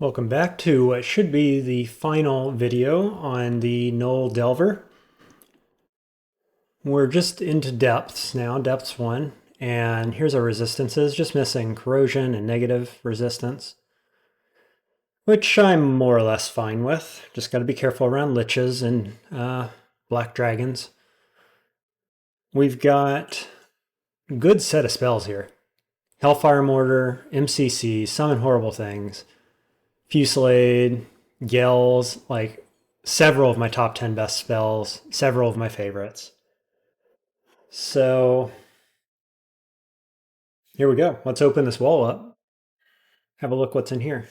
Welcome back to what should be the final video on the Gnoll Delver. We're just into depths now, depths 1, and here's our resistances, just missing corrosion and negative resistance, which I'm more or less fine with. Just got to be careful around liches and black dragons. We've got a good set of spells here. Hellfire Mortar, MCC, Summon Horrible Things, Fusillade, Yells, like several of my top 10 best spells, several of my favorites. So here we go. Let's open this wall up. Have a look what's in here.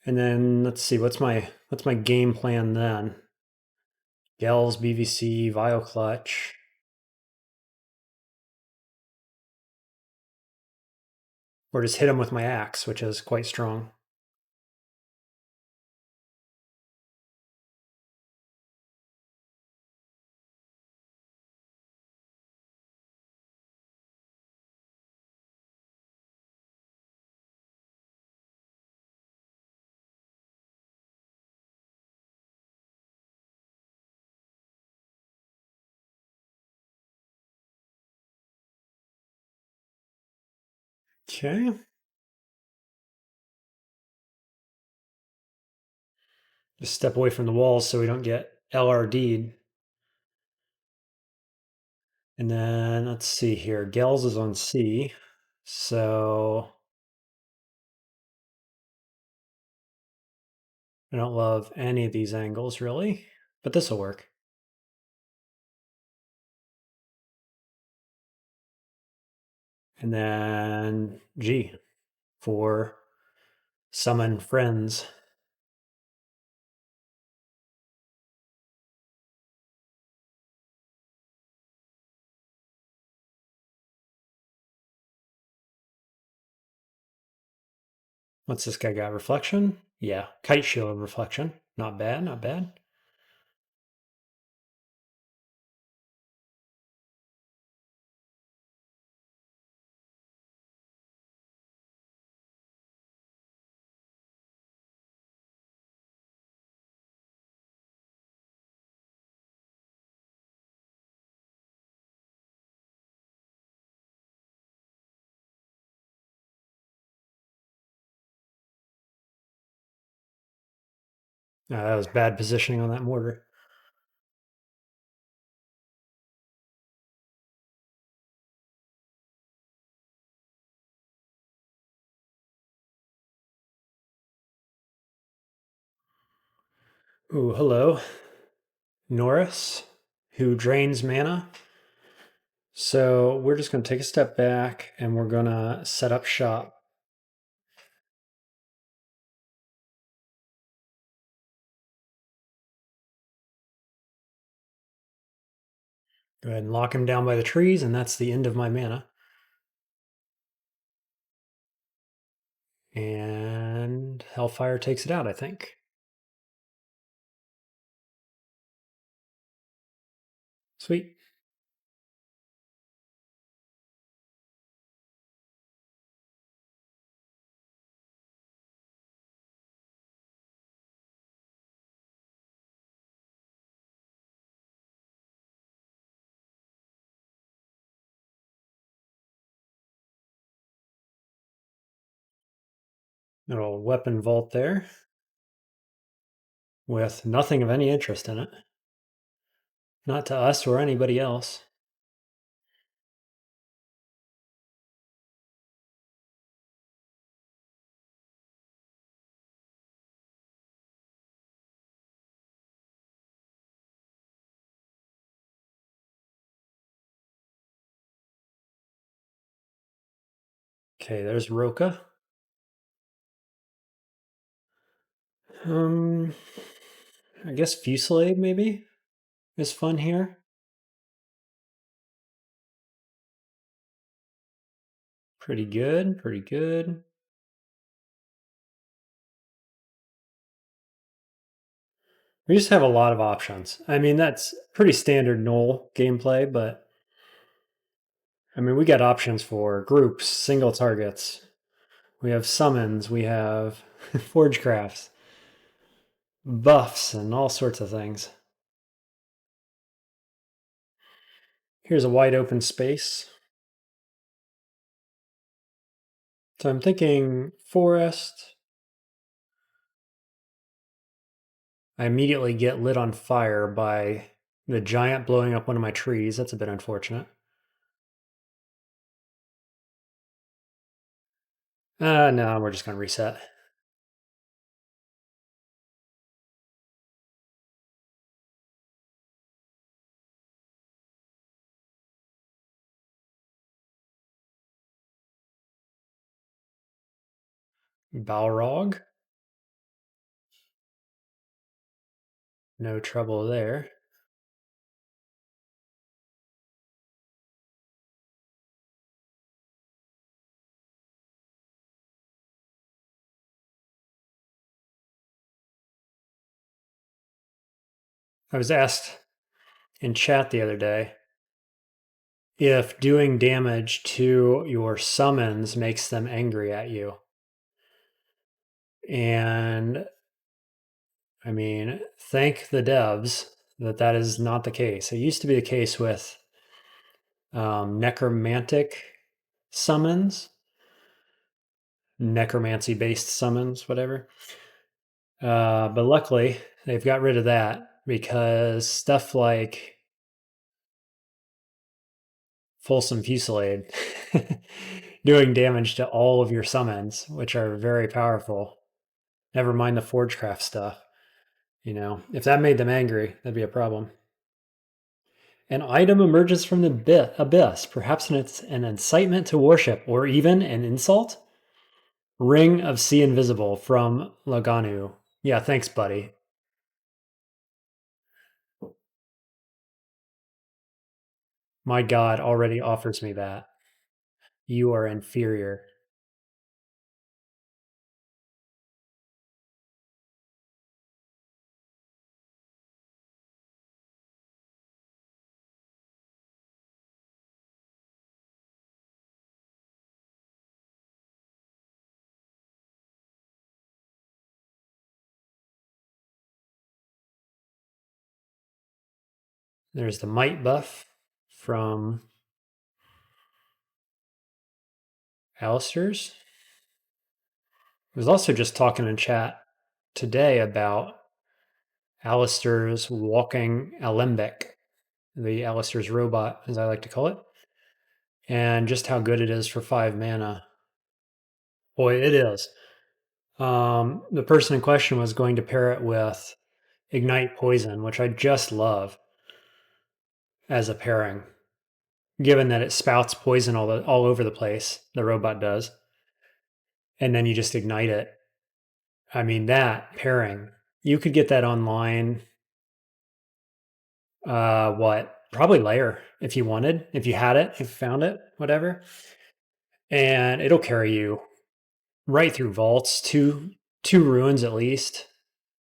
And then let's see, what's my game plan then? Yells, BVC, Vile Clutch. Or just hit him with my axe, which is quite strong. Okay. Just step away from the walls so we don't get LRD'd. And then let's see here. Gels is on C. So I don't love any of these angles really, but this will work. And then G for summon friends. What's this guy got? Reflection? Yeah, Kite Shield Reflection. Not bad, not bad. That was bad positioning on that mortar. Ooh, hello. Norris, who drains mana. So we're just going to take a step back and we're going to set up shop. Go ahead and lock him down by the trees, and that's the end of my mana. And Hellfire takes it out, I think. Sweet. Little weapon vault there with nothing of any interest in it. Not to us or anybody else. Okay, there's Roka. I guess Fusillade maybe is fun here. Pretty good, pretty good. We just have a lot of options. I mean, that's pretty standard Gnoll gameplay, but I mean, we got options for groups, single targets. We have summons, we have forge crafts, buffs, and all sorts of things. Here's a wide open space. So I'm thinking forest. I immediately get lit on fire by the giant blowing up one of my trees. That's a bit unfortunate. No, we're just going to reset. Balrog. No trouble there. I was asked in chat the other day if doing damage to your summons makes them angry at you. And I mean, thank the devs that that is not the case. It used to be the case with necromantic summons, necromancy based summons, whatever. But luckily, they've got rid of that because stuff like Fulsome Fusillade doing damage to all of your summons, which are very powerful. Never mind the Forgecraft stuff. You know, if that made them angry, that'd be a problem. An item emerges from the abyss, perhaps an incitement to worship, or even an insult. Ring of Sea Invisible from Laganu. Yeah, thanks, buddy. My god already offers me that. You are inferior. There's the might buff from Alistair's. I was also just talking in chat today about Alistair's walking alembic, the Alistair's robot, as I like to call it, and just how good it is for 5 mana. Boy, it is. The person in question was going to pair it with Ignite Poison, which I just love as a pairing, given that it spouts poison all over the place. The robot does, and then you just ignite it. I mean, that pairing, you could get that online. What? Probably layer if you wanted, if you had it, if you found it, whatever, and it'll carry you right through vaults, two ruins at least.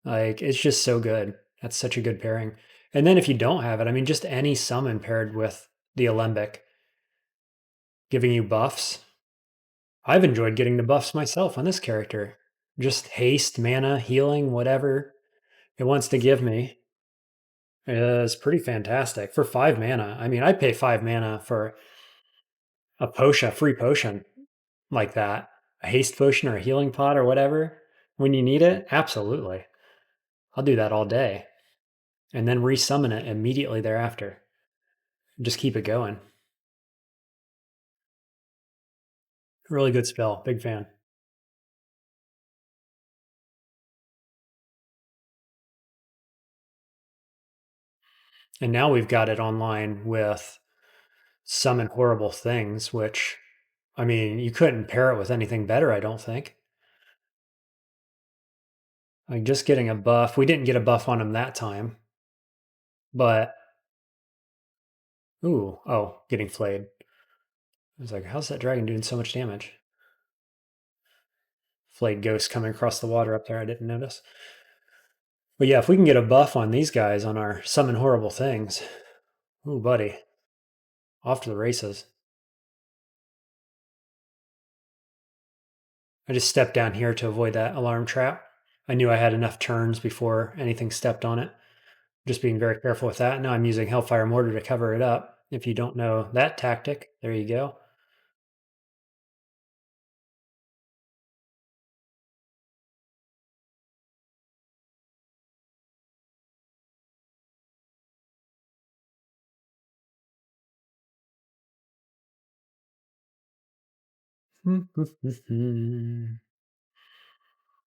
Like it's just so good. That's such a good pairing. And then if you don't have it, I mean, just any summon paired with the Alembic, giving you buffs. I've enjoyed getting the buffs myself on this character. Just haste, mana, healing, whatever it wants to give me is pretty fantastic for 5 mana. I mean, I'd pay 5 mana for a potion, a free potion like that, a haste potion or a healing pot or whatever when you need it. Absolutely. I'll do that all day and then resummon it immediately thereafter. Just keep it going. Really good spell. Big fan. And now we've got it online with Summon Horrible Things, which, I mean, you couldn't pair it with anything better, I don't think. Like just getting a buff. We didn't get a buff on him that time, but getting flayed. I was like, how's that dragon doing so much damage? Flayed ghost coming across the water up there. I didn't notice. But yeah, if we can get a buff on these guys on our Summon Horrible Things, ooh, buddy, off to the races. I just stepped down here to avoid that alarm trap. I knew I had enough turns before anything stepped on it. Just being very careful with that. Now I'm using Hellfire Mortar to cover it up. If you don't know that tactic, there you go.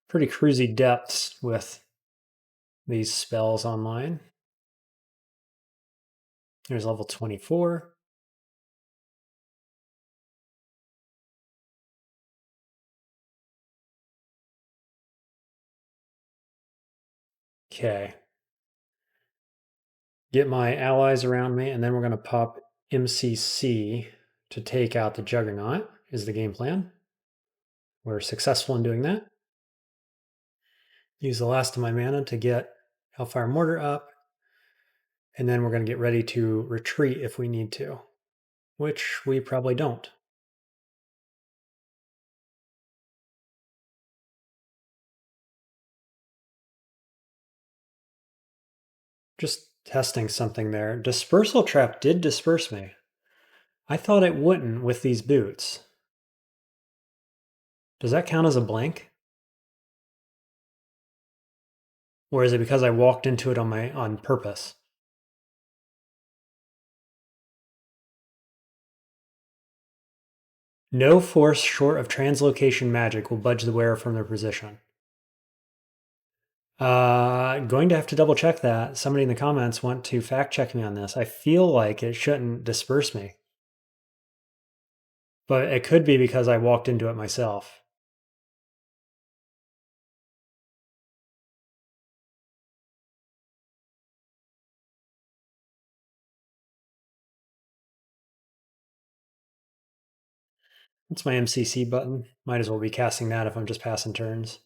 Pretty cruisy depths with these spells online. There's level 24. Okay. Get my allies around me, and then we're going to pop MCC to take out the Juggernaut, is the game plan. We're successful in doing that. Use the last of my mana to get Hellfire Mortar up, and then we're going to get ready to retreat if we need to, which we probably don't. Just testing something there. Dispersal Trap did disperse me. I thought it wouldn't with these boots. Does that count as a blank? Or is it because I walked into it on purpose? No force short of translocation magic will budge the wearer from their position. Going to have to double check that. Somebody in the comments want to fact check me on this. I feel like it shouldn't disperse me. But it could be because I walked into it myself. That's my MCC button. Might as well be casting that if I'm just passing turns.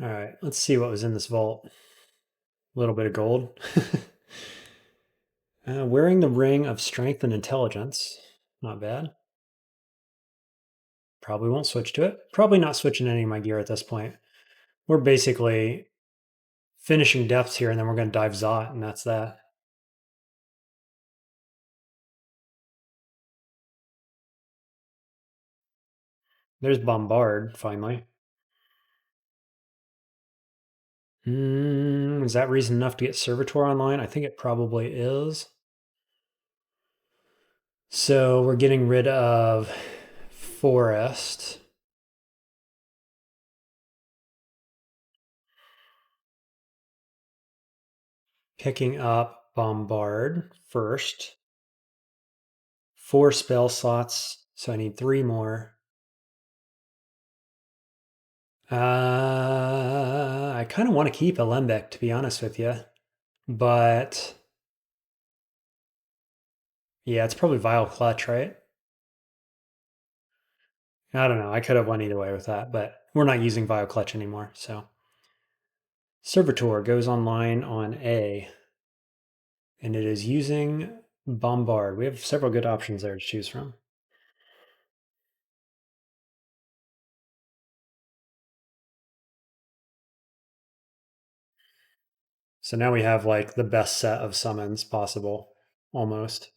All right, let's see what was in this vault. A little bit of gold. Wearing the ring of strength and intelligence. Not bad. Probably won't switch to it. Probably not switching any of my gear at this point. We're basically finishing depths here, and then we're going to dive Zot, and that's that. There's Bombard, finally. Is that reason enough to get Servitor online? I think it probably is. So we're getting rid of Forest. Picking up Bombard first. 4 spell slots, so I need 3 more. I kind of want to keep Alembic, to be honest with you. But yeah, it's probably Vile Clutch, right? I don't know. I could have won either way with that, but we're not using Vile Clutch anymore. So Servitor goes online on A, and it is using Bombard. We have several good options there to choose from. So now we have like the best set of summons possible, almost.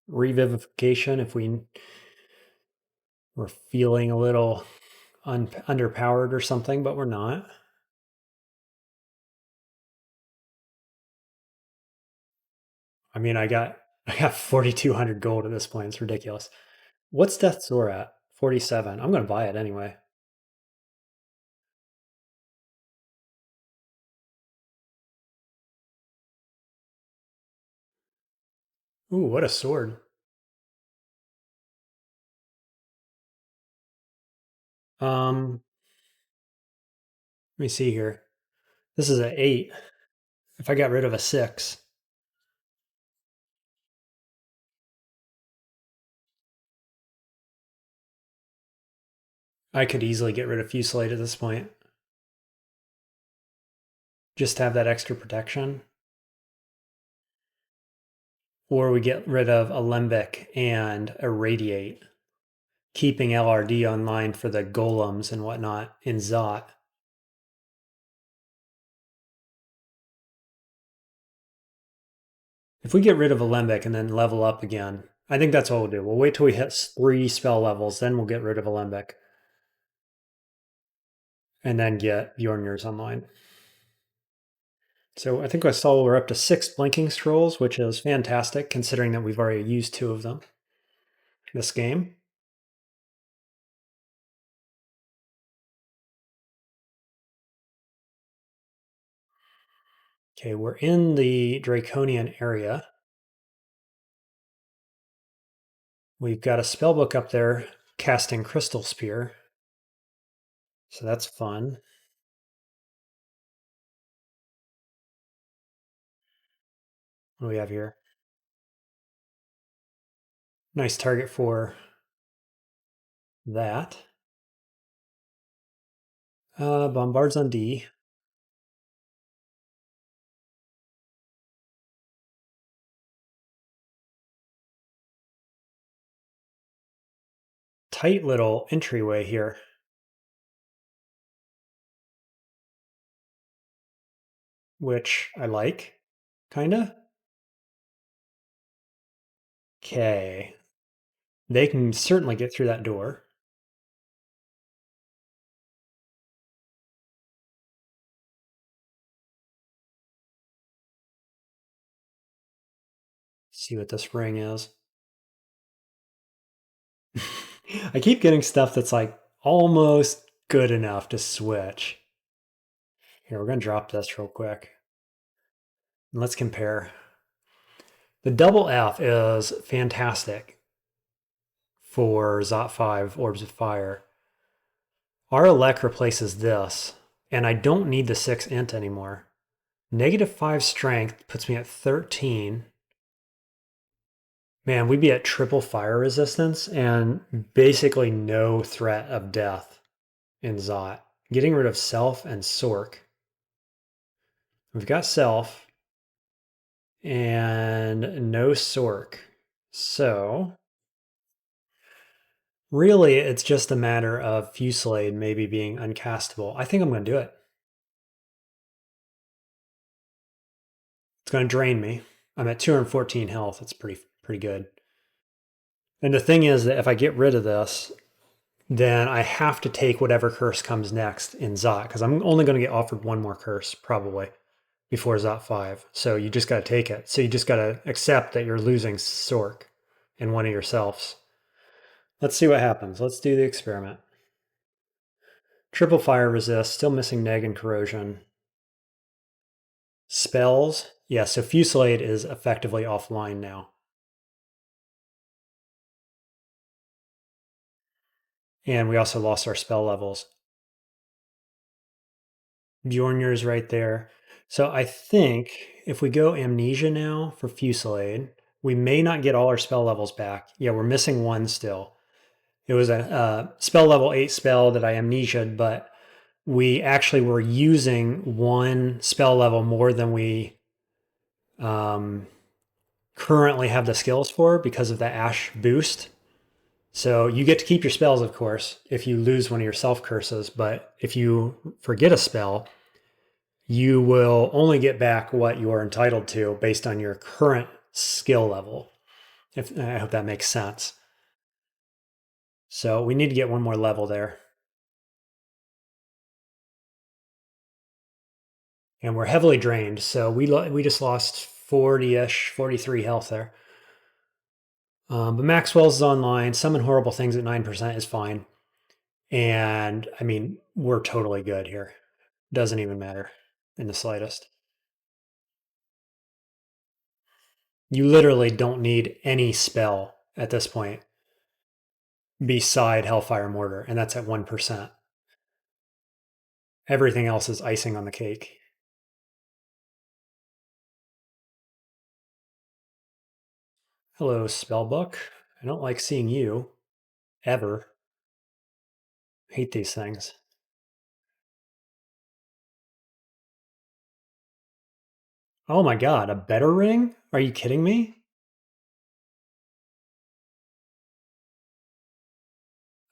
Revivification if we're feeling a little underpowered or something, but we're not. I mean, I got 4,200 gold at this point. It's ridiculous. What's Death's Door at? 47. I'm going to buy it anyway. Ooh, what a sword. Let me see here. This is an 8. If I got rid of a 6, I could easily get rid of Fusillade at this point. Just to have that extra protection. Or we get rid of Alembic and Irradiate, keeping LRD online for the golems and whatnot in Zot. If we get rid of Alembic and then level up again, I think that's what we'll do. We'll wait till we hit 3 spell levels, then we'll get rid of Alembic. And then get Bjornir's online. So I think I saw we're up to 6 Blinking Scrolls, which is fantastic considering that we've already used 2 of them this game. Okay, we're in the Draconian area. We've got a spellbook up there casting Crystal Spear. So that's fun. What do we have here? Nice target for that. Bombards on D. Tight little entryway here. Which I like, kinda. Okay. They can certainly get through that door. See what this ring is. I keep getting stuff that's like almost good enough to switch. Here, we're going to drop this real quick. And let's compare. The double F is fantastic for Zot 5 Orbs of Fire. Our elect replaces this, and I don't need the 6 int anymore. -5 strength puts me at 13. Man, we'd be at triple fire resistance and basically no threat of death in Zot. Getting rid of Self and Sork. We've got Self and no Sork. So really, it's just a matter of Fusillade maybe being uncastable. I think I'm going to do it. It's going to drain me. I'm at 214 health. That's pretty good. And the thing is that if I get rid of this, then I have to take whatever curse comes next in Zot, because I'm only going to get offered one more curse probably before Zot 5. So you just got to take it. So you just got to accept that you're losing Sork in one of your selves. Let's see what happens. Let's do the experiment. Triple fire resist, still missing neg and corrosion. Spells, yeah, so Fusillade is effectively offline now. And we also lost our spell levels. Bjornir's right there. So I think if we go Amnesia now for Fusillade, we may not get all our spell levels back. Yeah, we're missing one still. It was a spell level 8 spell that I amnesia'd, but we actually were using one spell level more than we currently have the skills for because of the Ash boost. So you get to keep your spells, of course, if you lose one of your self curses, but if you forget a spell, you will only get back what you are entitled to based on your current skill level. I hope that makes sense. So we need to get one more level there. And we're heavily drained, so we just lost 40-ish, 43 health there. But Maxwell's is online. Summon horrible things at 9% is fine. And I mean, we're totally good here. Doesn't even matter in the slightest. You literally don't need any spell at this point beside Hellfire Mortar, and that's at 1%. Everything else is icing on the cake. Hello, Spellbook. I don't like seeing you. Ever. Hate these things. Oh my god, a better ring? Are you kidding me?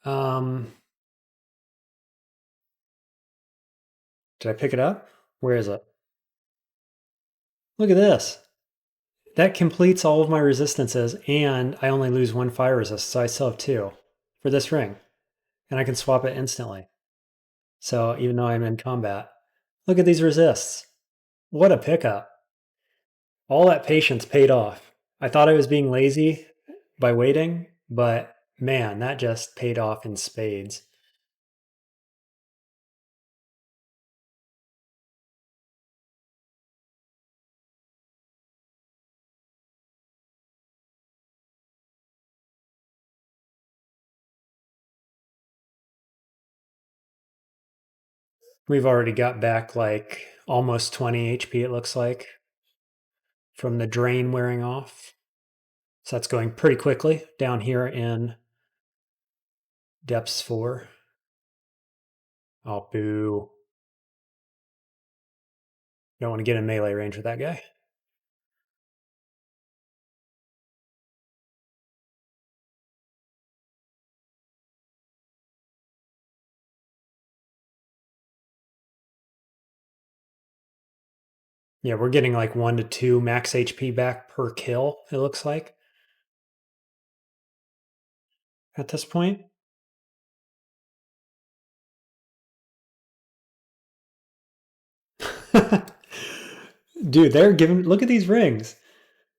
Um, did I pick it up? Where is it? Look at this. That completes all of my resistances, and I only lose one fire resist, so I still have two for this ring. And I can swap it instantly. So even though I'm in combat, look at these resists. What a pickup. All that patience paid off. I thought I was being lazy by waiting, but man, that just paid off in spades. We've already got back like almost 20 HP, it looks like, from the drain wearing off. So that's going pretty quickly down here in depths 4. Oh, boo. Don't want to get in melee range with that guy. Yeah, we're getting like 1 to 2 max HP back per kill, it looks like, at this point. Dude, they're giving. Look at these rings.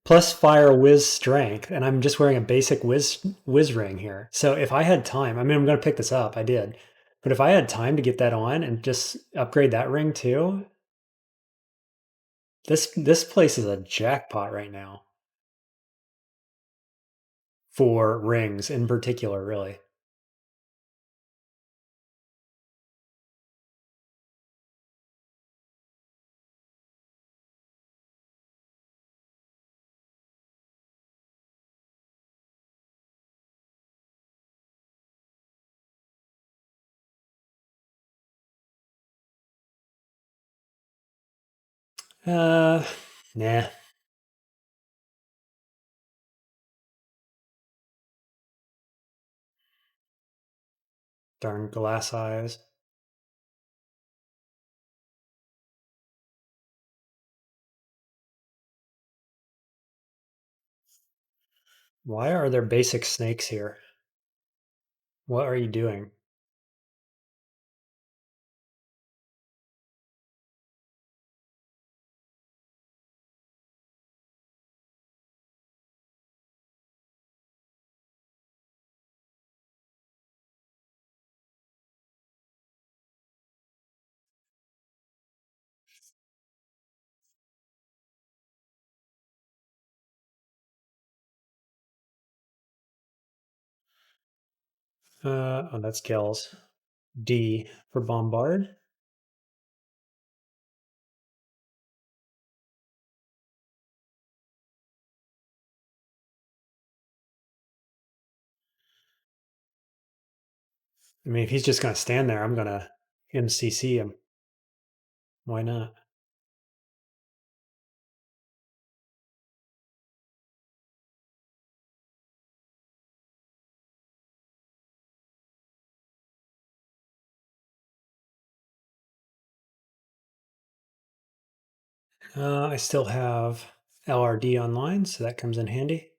Plus fire whiz strength, and I'm just wearing a basic whiz ring here. So if I had time, I mean, I'm going to pick this up. I did, but if I had time to get that on and just upgrade that ring too, this place is a jackpot right now for rings in particular. Really, uh, nah, darn glass eyes. Why are there basic snakes here? What are you doing? Oh, that's kills. D for bombard. I mean, if he's just going to stand there, I'm going to MCC him. Why not? I still have LRD online, so that comes in handy.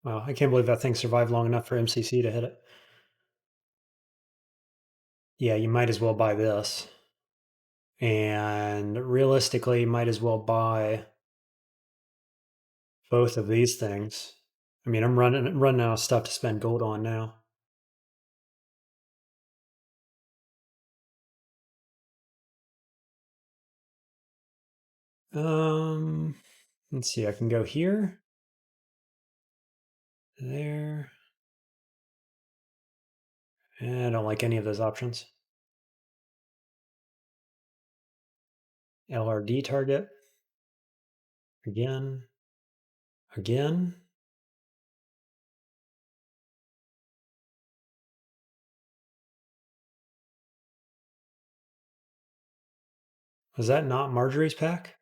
Wow, I can't believe that thing survived long enough for MCC to hit it. Yeah, you might as well buy this. And realistically, you might as well buy both of these things. I mean, I'm running out of stuff to spend gold on now. Um, let's see. I can go here, there. I don't like any of those options. LRD target. Again. Again. Was that not Marjorie's pack?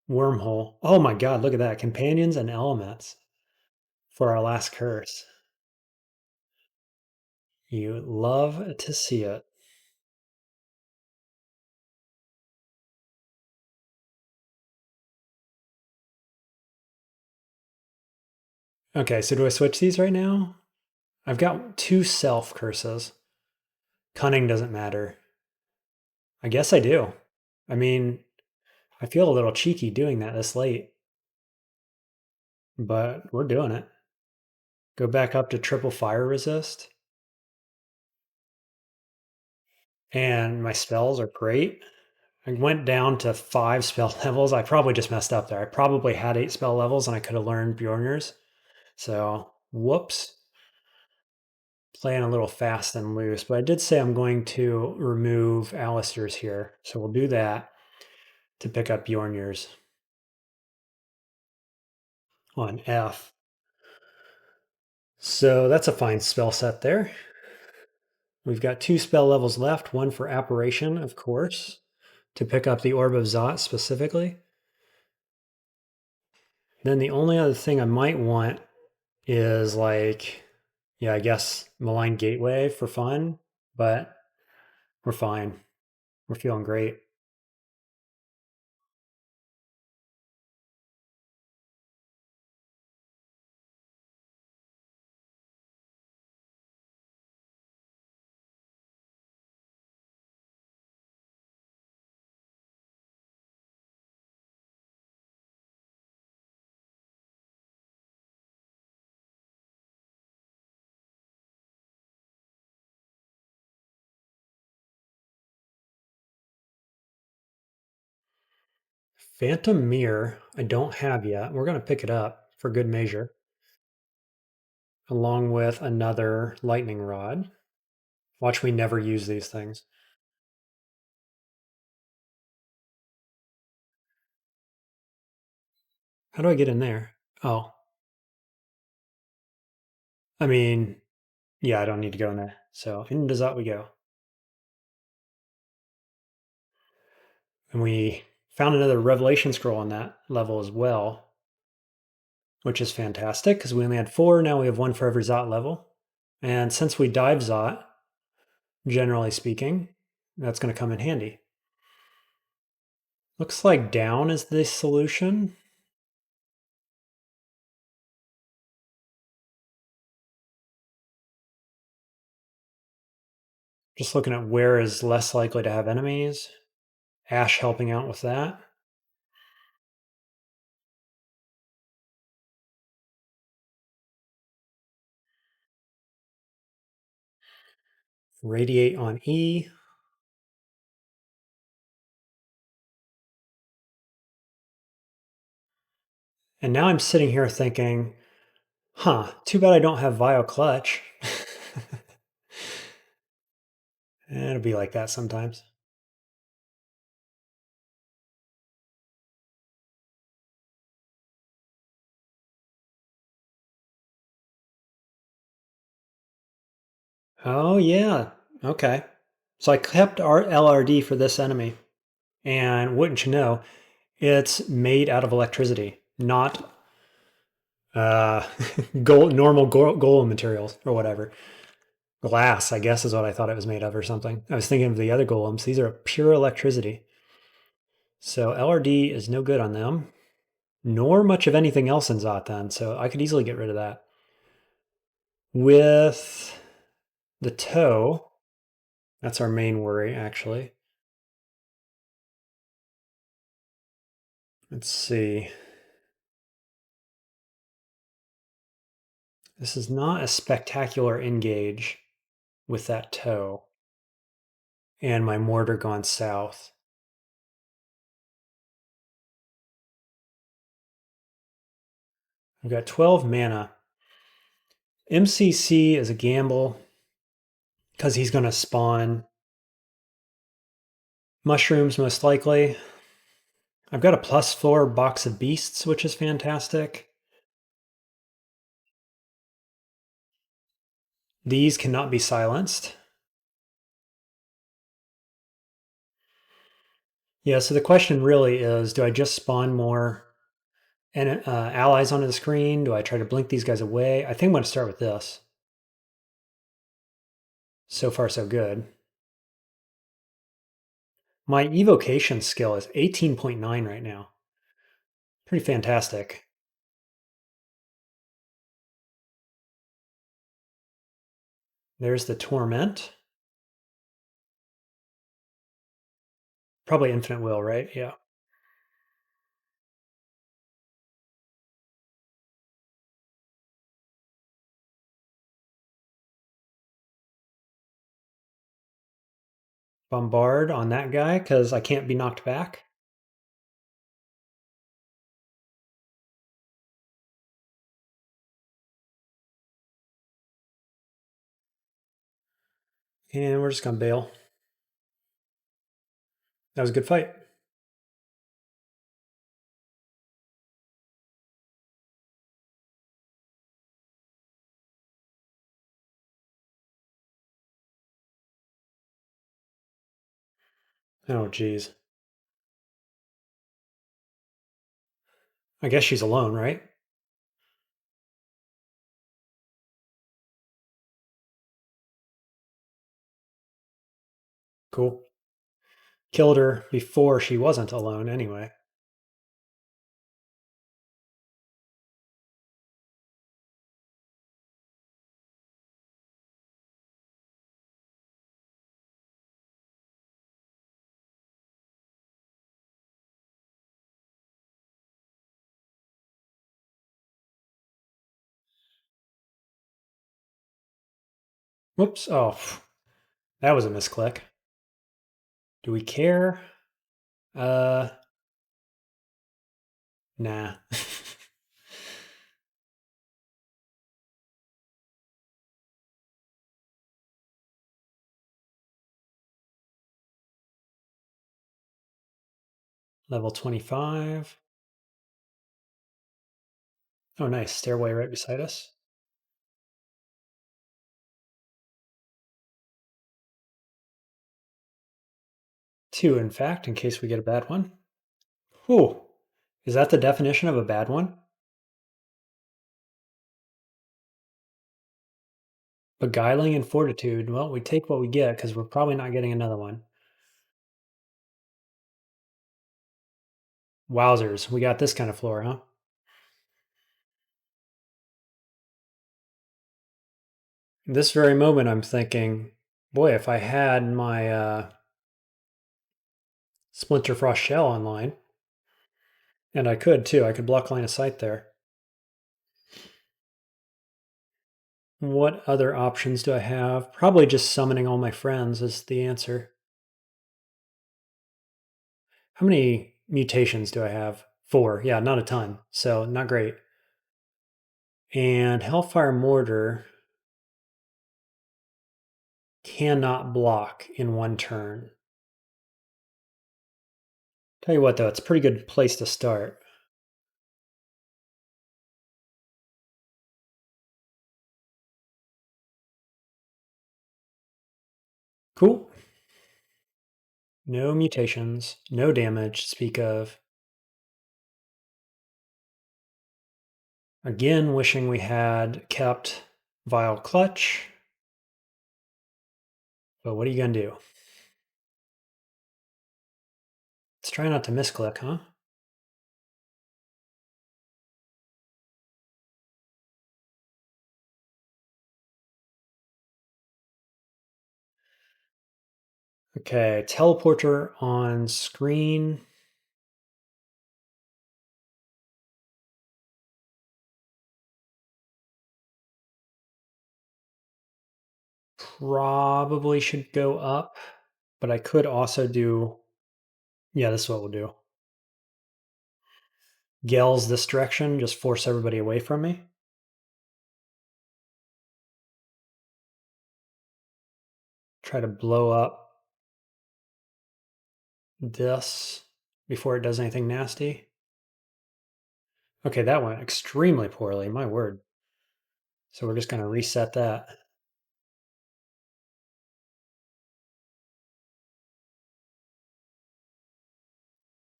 Wormhole. Oh my god, look at that. Companions and elements for our last curse. You love to see it. Okay, so do I switch these right now? I've got 2 self curses. Cunning doesn't matter. I guess I do. I mean, I feel a little cheeky doing that this late, but we're doing it. Go back up to triple fire resist. And my spells are great. I went down to 5 spell levels. I probably just messed up there. I probably had 8 spell levels and I could have learned Bjornir's. So, whoops. Playing a little fast and loose. But I did say I'm going to remove Alistair's here. So we'll do that to pick up Bjornir's on F. So that's a fine spell set there. We've got 2 spell levels left, one for Apparition, of course, to pick up the Orb of Zot specifically. Then the only other thing I might want is like, yeah, I guess Malign Gateway for fun, but we're fine. We're feeling great. Phantom Mirror, I don't have yet. We're going to pick it up for good measure, along with another Lightning Rod. Watch me never use these things. How do I get in there? Oh, I mean, yeah, I don't need to go in there. So into Zot we go. And we found another Revelation Scroll on that level as well, which is fantastic because we only had 4. Now we have 1 for every Zot level. And since we dive Zot, generally speaking, that's going to come in handy. Looks like down is the solution. Just looking at where is less likely to have enemies. Ash helping out with that. Radiate on E. And now I'm sitting here thinking, too bad I don't have Vile Clutch. It'll be like that sometimes. Oh, yeah. Okay. So I kept our LRD for this enemy. And wouldn't you know, it's made out of electricity, not uh, normal golem materials or whatever. Glass, I guess, is what I thought it was made of or something. I was thinking of the other golems. These are pure electricity. So LRD is no good on them, nor much of anything else in Zot then. So I could easily get rid of that. With the toe, that's our main worry, actually. Let's see. This is not a spectacular engage with that toe and my mortar gone south. I've got 12 mana. MCC is a gamble because he's going to spawn mushrooms most likely. I've got a +4 box of beasts, which is fantastic. These cannot be silenced. Yeah, so the question really is, do I just spawn more allies onto the screen? Do I try to blink these guys away? I think I'm going to start with this. So far, so good. My evocation skill is 18.9 right now. Pretty fantastic. There's the Torment. Probably Infinite Will, right? Yeah. Bombard on that guy because I can't be knocked back. And we're just going to bail. That was a good fight. Oh, geez. I guess she's alone, right? Cool. Killed her before she wasn't alone anyway. Whoops. Oh, that was a misclick. Do we care? Uh, nah. Level 25. Oh, nice. Stairway right beside us. Two, in fact, in case we get a bad one. Whew. Is that the definition of a bad one? Beguiling and fortitude. Well, we take what we get because we're probably not getting another one. Wowzers. We got this kind of floor, huh? This very moment, I'm thinking, boy, if I had my Splinter Frost shell online, and I could too, I could block line of sight there. What other options do I have? Probably just summoning all my friends is the answer. How many mutations do I have? 4. Yeah, not a ton. So not great. And Hellfire Mortar cannot block in one turn. Tell you what, though, it's a pretty good place to start. Cool. No mutations, no damage to speak of. Again, wishing we had kept Vile Clutch. But what are you going to do? Let's try not to misclick, huh? Okay, teleporter on screen. Probably should go up, but I could also do. Yeah, this is what we'll do. gales this direction, just force everybody away from me. Try to blow up this before it does anything nasty. Okay, that went extremely poorly, my word. So we're just going to reset that.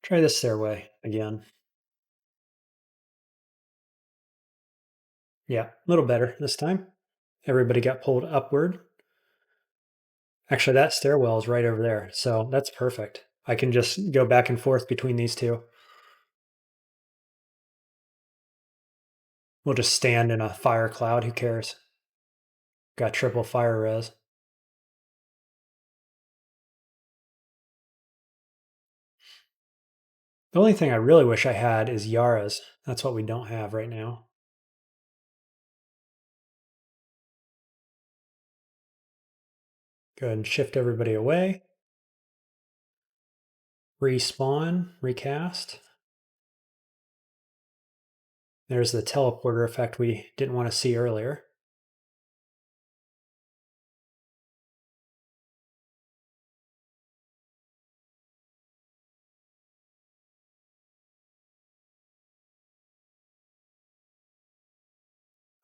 Try this stairway again. Yeah, a little better this time. Everybody got pulled upward. Actually, that stairwell is right over there, so that's perfect. I can just go back and forth between these two. We'll just stand in a fire cloud. Who cares? Got triple fire res. The only thing I really wish I had is Yara's. That's what we don't have right now. Go ahead and shift everybody away. Respawn, recast. There's the teleporter effect we didn't want to see earlier.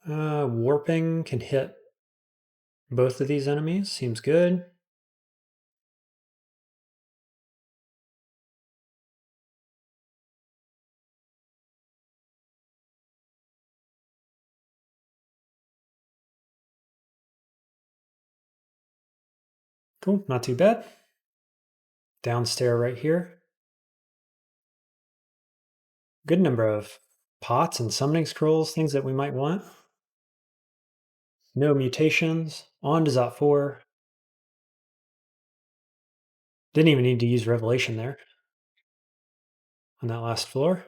Warping can hit both of these enemies. Seems good. Cool, not too bad. Downstairs right here. Good number of pots and summoning scrolls, things that we might want. No mutations. On to Zot 4. Didn't even need to use Revelation there on that last floor.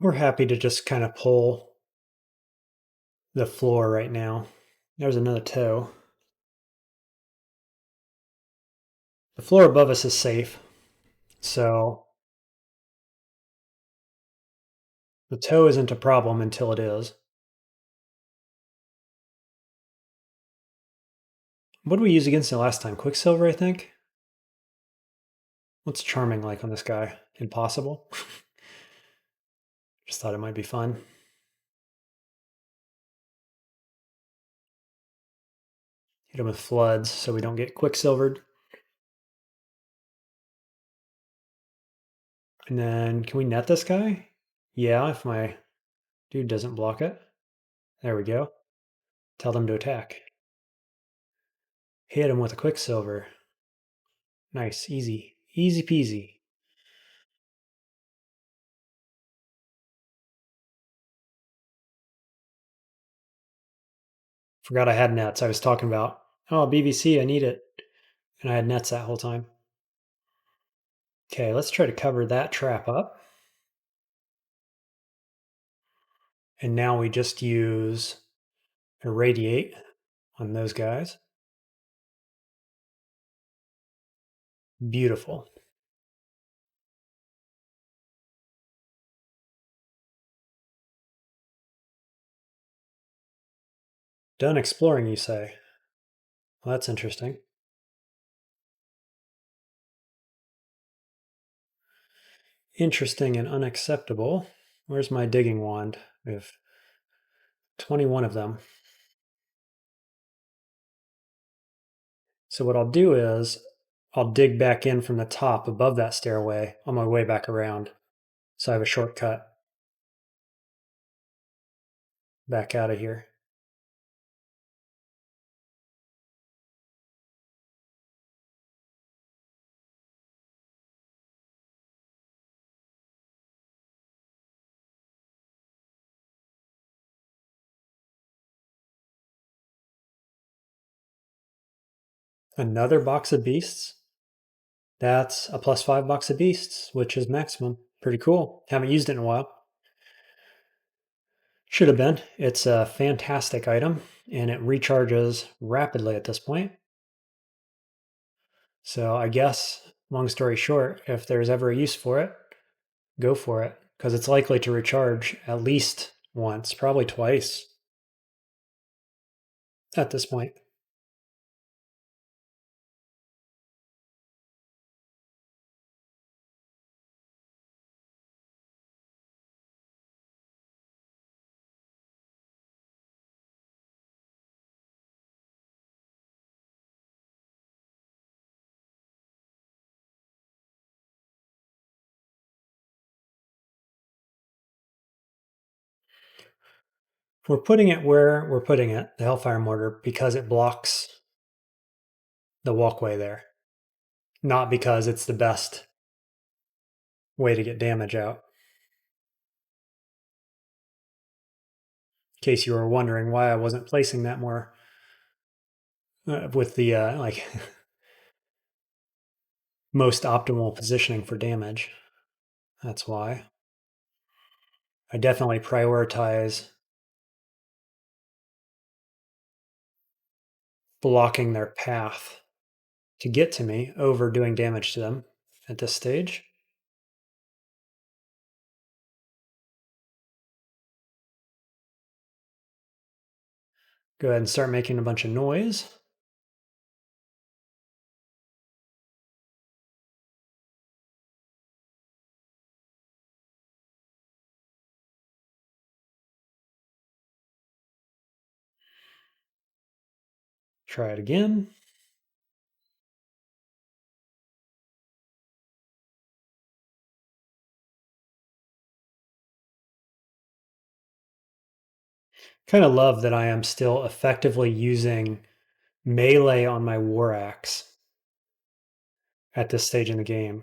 We're happy to just kind of pull the floor right now. There's another toe. The floor above us is safe, so the toe isn't a problem until it is. What did we use against it last time? Quicksilver, I think? What's charming like on this guy? Impossible? Just thought it might be fun. Hit him with floods so we don't get quicksilvered. And then can we net this guy? Yeah, if my dude doesn't block it. There we go. Tell them to attack. Hit him with a quicksilver. Nice, easy. Easy peasy. Forgot I had nets. I was talking about, oh, BVC, I need it. And I had nets that whole time. Okay, let's try to cover that trap up. And now we just use irradiate on those guys. Beautiful. Done exploring, you say? Well, that's interesting. Interesting and unacceptable. Where's my digging wand? We have 21 of them. So what I'll do is I'll dig back in from the top above that stairway on my way back around. So I have a shortcut back out of here. Another box of beasts. That's a +5 box of beasts, which is maximum. Pretty cool. Haven't used it in a while. Should have been. It's a fantastic item, and it recharges rapidly at this point. So I guess, long story short, if there's ever a use for it, go for it, because it's likely to recharge at least once, probably twice at this point. We're putting it where we're putting it, the Hellfire Mortar, because it blocks the walkway there, not because it's the best way to get damage out. In case you were wondering why I wasn't placing that more with the like most optimal positioning for damage. That's why. I definitely prioritize blocking their path to get to me over doing damage to them at this stage. Go ahead and start making a bunch of noise. Try it again. Kind of love that I am still effectively using melee on my war axe at this stage in the game.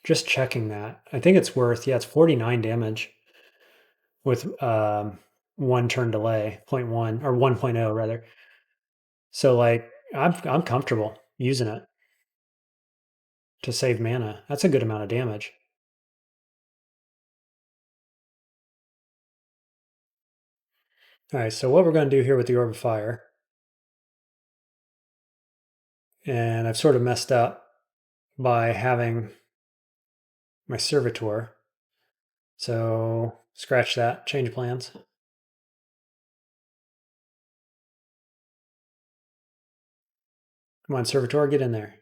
Just checking that. I think it's worth, yeah, it's 49 damage with one turn delay, 0.1 or 1.0 rather. So like I'm comfortable using it to save mana. That's a good amount of damage. All right, so what we're going to do here with the Orb of Fire, and I've sort of messed up by having my Servitor. So scratch that, change plans. Come on, Servitor, get in there.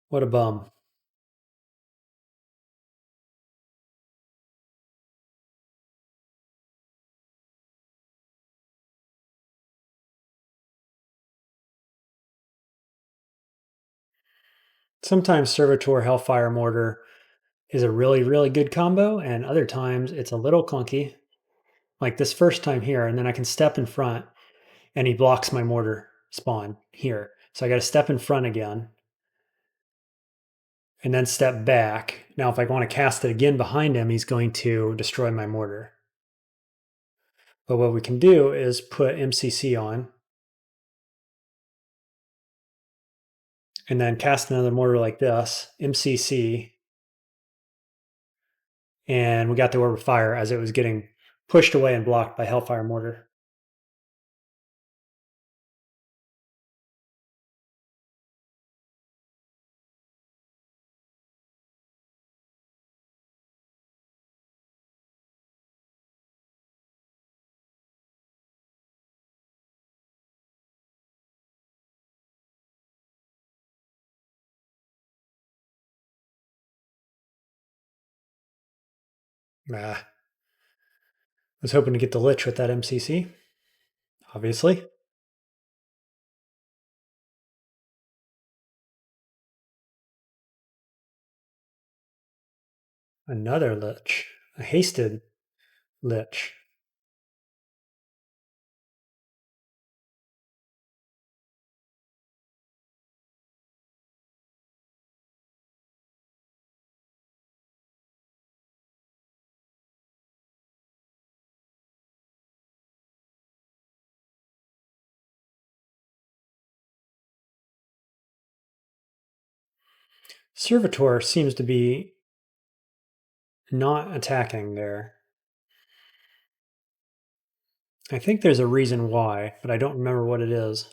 What a bum. Sometimes Servitor Hellfire Mortar is a really, really good combo, and other times it's a little clunky. Like this first time here, and then I can step in front and he blocks my mortar spawn here. So I got to step in front again and then step back. Now, if I want to cast it again behind him, he's going to destroy my mortar. But what we can do is put MCC on and then cast another mortar like this, MCC, and we got the Orb of Fire as it was getting pushed away and blocked by Hellfire Mortar. I was hoping to get the Lich with that MCC, obviously. Another lich. A hasted lich. Servitor seems to be not attacking there. I think there's a reason why, but I don't remember what it is.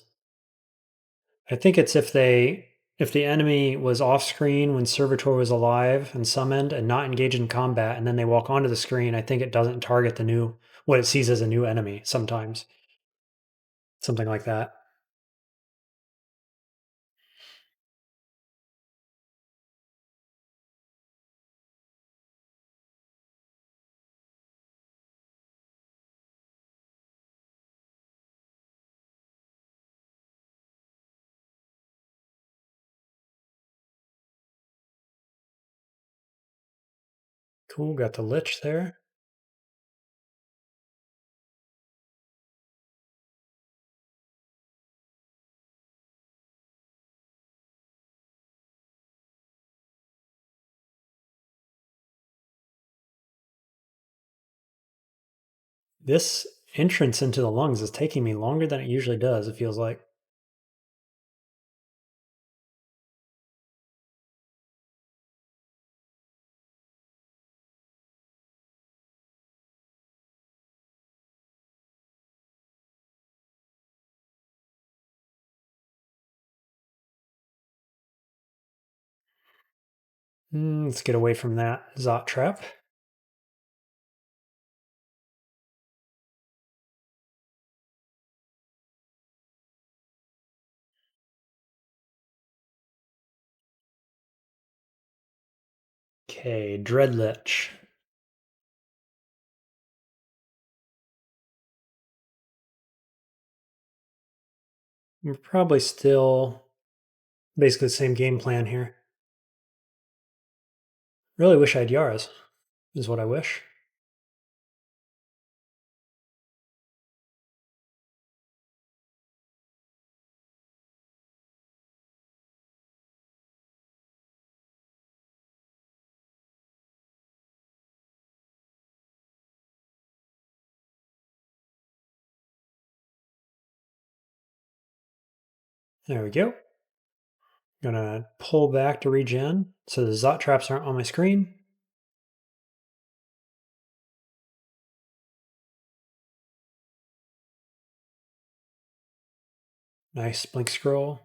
I think it's if the enemy was off screen when Servitor was alive and summoned and not engaged in combat, and then they walk onto the screen, I think it doesn't target the new what it sees as a new enemy sometimes. Something like that. Cool, got the Lich there. This entrance into the lungs is taking me longer than it usually does, it feels like. Let's get away from that Zot trap. Okay, Dread Lich. We're probably still basically the same game plan here. Really wish I had Yaras, is what I wish. There we go. Gonna pull back to regen so the Zot traps aren't on my screen. Nice blink scroll.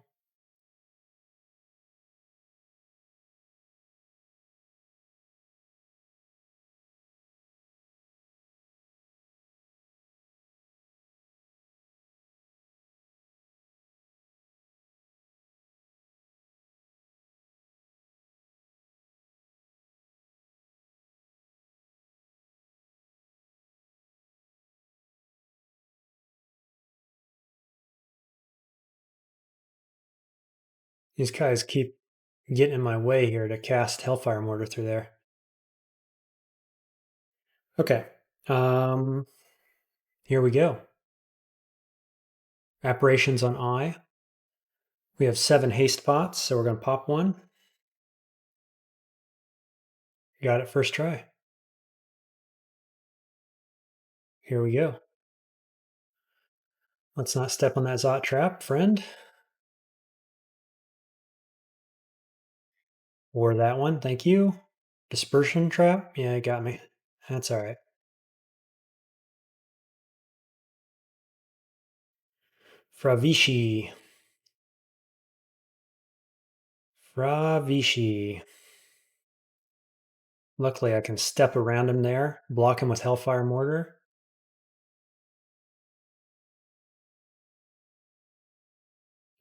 These guys keep getting in my way here to cast Hellfire Mortar through there. Okay. Here we go. Apparitions on eye. We have 7 haste pots, so we're going to pop one. Got it first try. Here we go. Let's not step on that Zot trap, friend. Or that one, thank you. Dispersion trap? Yeah, it got me. That's all right. Fravishi. Fravishi. Luckily, I can step around him there, block him with Hellfire Mortar.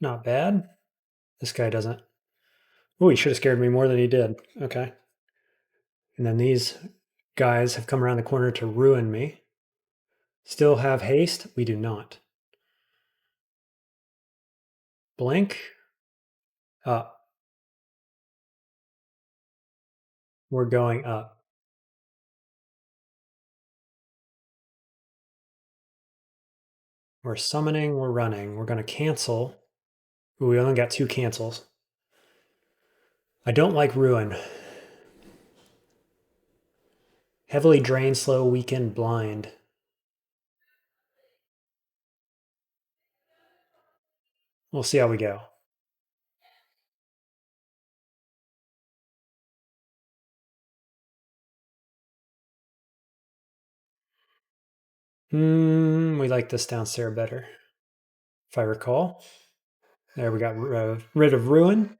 Not bad. This guy doesn't. Oh, he should have scared me more than he did. Okay. And then these guys have come around the corner to ruin me. Still have haste? We do not. Blink. Up. We're going up. We're summoning, we're running. We're going to cancel. Ooh, we only got 2 cancels. I don't like Ruin. Heavily drained, slow, weakened, blind. We'll see how we go. We like this downstairs better, if I recall. There, we got rid of Ruin.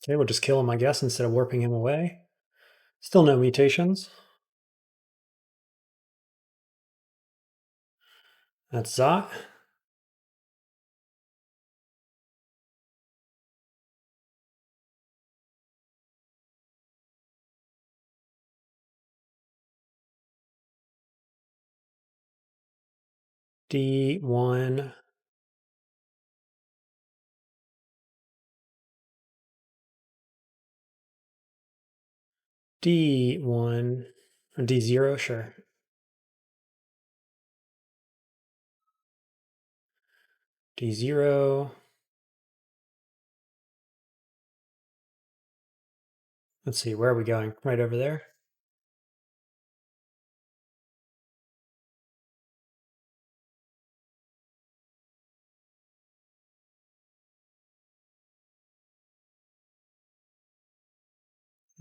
Okay, we'll just kill him, I guess, instead of warping him away. Still no mutations. That's Zot. D1. D1. Or D0, sure. D0. Let's see, where are we going? Right over there?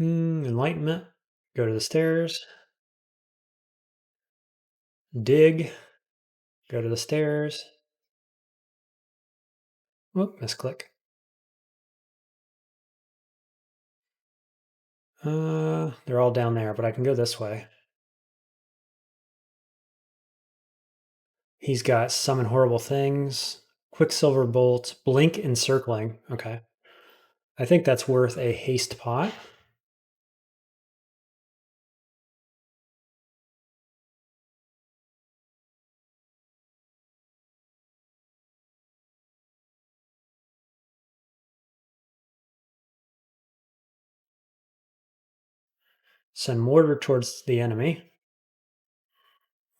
Enlightenment. Go to the stairs. Dig. Go to the stairs. Whoop, misclick. They're all down there, but I can go this way. He's got summon horrible things, Quicksilver Bolt, Blink Encircling. Okay. I think that's worth a haste pot. Send mortar towards the enemy.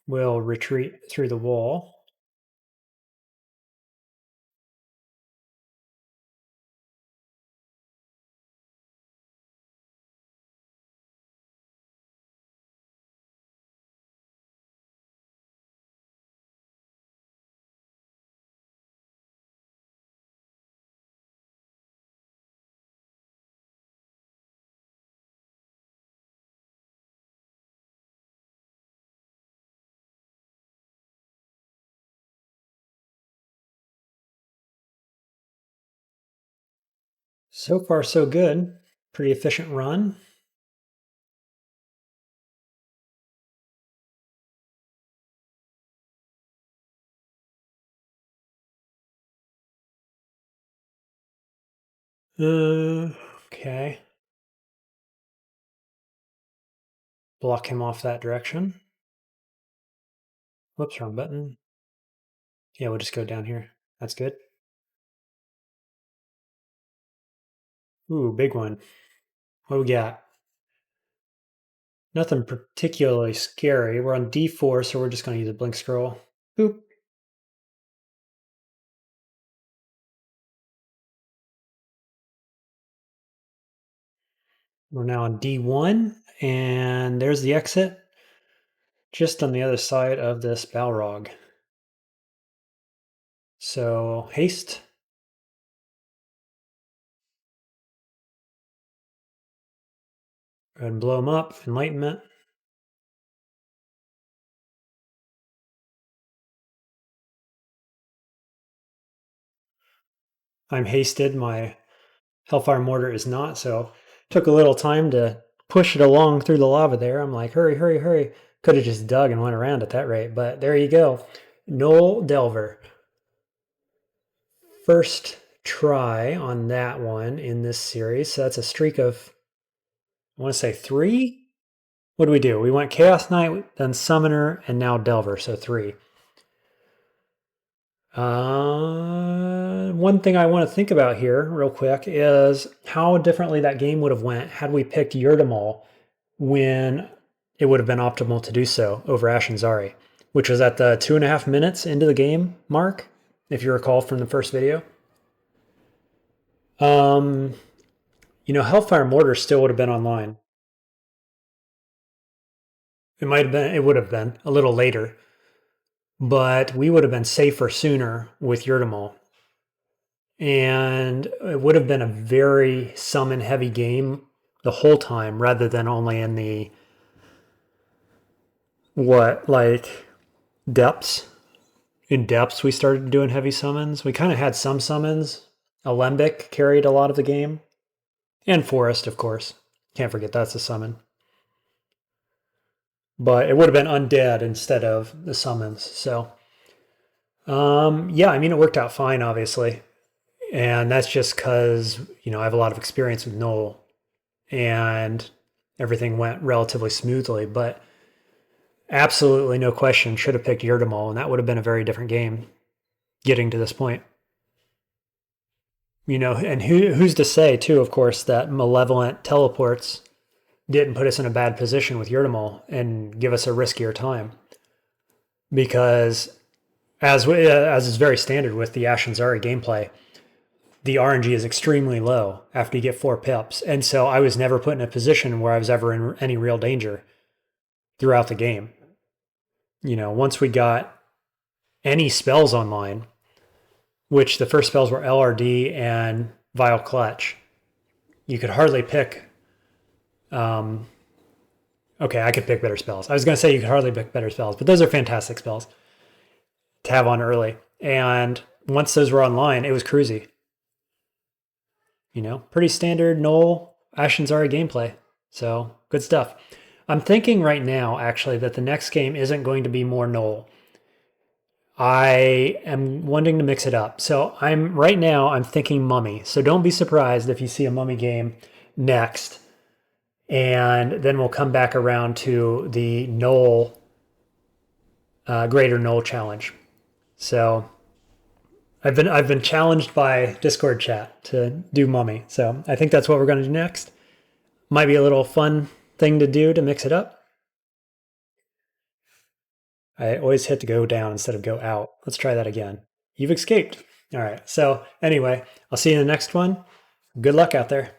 We'll retreat through the wall. So far, so good. Pretty efficient run. Okay. Block him off that direction. Whoops, wrong button. Yeah, we'll just go down here. That's good. Ooh, big one. What do we got? Nothing particularly scary. We're on D4, so we're just going to use a blink scroll. Boop. We're now on D1, and there's the exit, just on the other side of this Balrog. So, haste. Go ahead and blow him up. Enlightenment. I'm hasted. My Hellfire Mortar is not, so took a little time to push it along through the lava there. I'm like, hurry, hurry, hurry. Could have just dug and went around at that rate, but there you go. Gnoll Delver. First try on that one in this series. So that's a streak of, I want to say 3. What do we do? We went Chaos Knight, then Summoner, and now Delver, so 3. One thing I want to think about here real quick is how differently that game would have went had we picked Yurdamal when it would have been optimal to do so over Ashen which was at the 2.5 minutes into the game mark, if you recall from the first video. Hellfire Mortar still would have been online. It would have been a little later, but we would have been safer sooner with Yurtimol. And it would have been a very summon heavy game the whole time rather than only in the depths. In depths, we started doing heavy summons. We kind of had some summons. Alembic carried a lot of the game. And Forest, of course. Can't forget that's a summon. But it would have been undead instead of the summons. So, it worked out fine, obviously. And that's just because, I have a lot of experience with Gnoll. And everything went relatively smoothly. But absolutely no question, should have picked Yurtimol, and that would have been a very different game getting to this point. And who's to say, too, of course, that Malevolent Teleports didn't put us in a bad position with Yurtimol and give us a riskier time. Because, as is very standard with the Ashen gameplay, the RNG is extremely low after you get 4 pips. And so I was never put in a position where I was ever in any real danger throughout the game. Once we got any spells online, which the first spells were LRD and Vile Clutch, you could hardly pick. I could pick better spells. I was going to say you could hardly pick better spells, but those are fantastic spells to have on early. And once those were online, it was cruisy. Pretty standard Gnoll Ashen gameplay. So good stuff. I'm thinking right now, actually, that the next game isn't going to be more Gnoll. I am wanting to mix it up. So I'm thinking Mummy. So don't be surprised if you see a Mummy game next. And then we'll come back around to the Gnoll, Greater Gnoll Challenge. So I've been challenged by Discord chat to do Mummy. So I think that's what we're going to do next. Might be a little fun thing to do to mix it up. I always hit to go down instead of go out. Let's try that again. You've escaped. All right. So anyway, I'll see you in the next one. Good luck out there.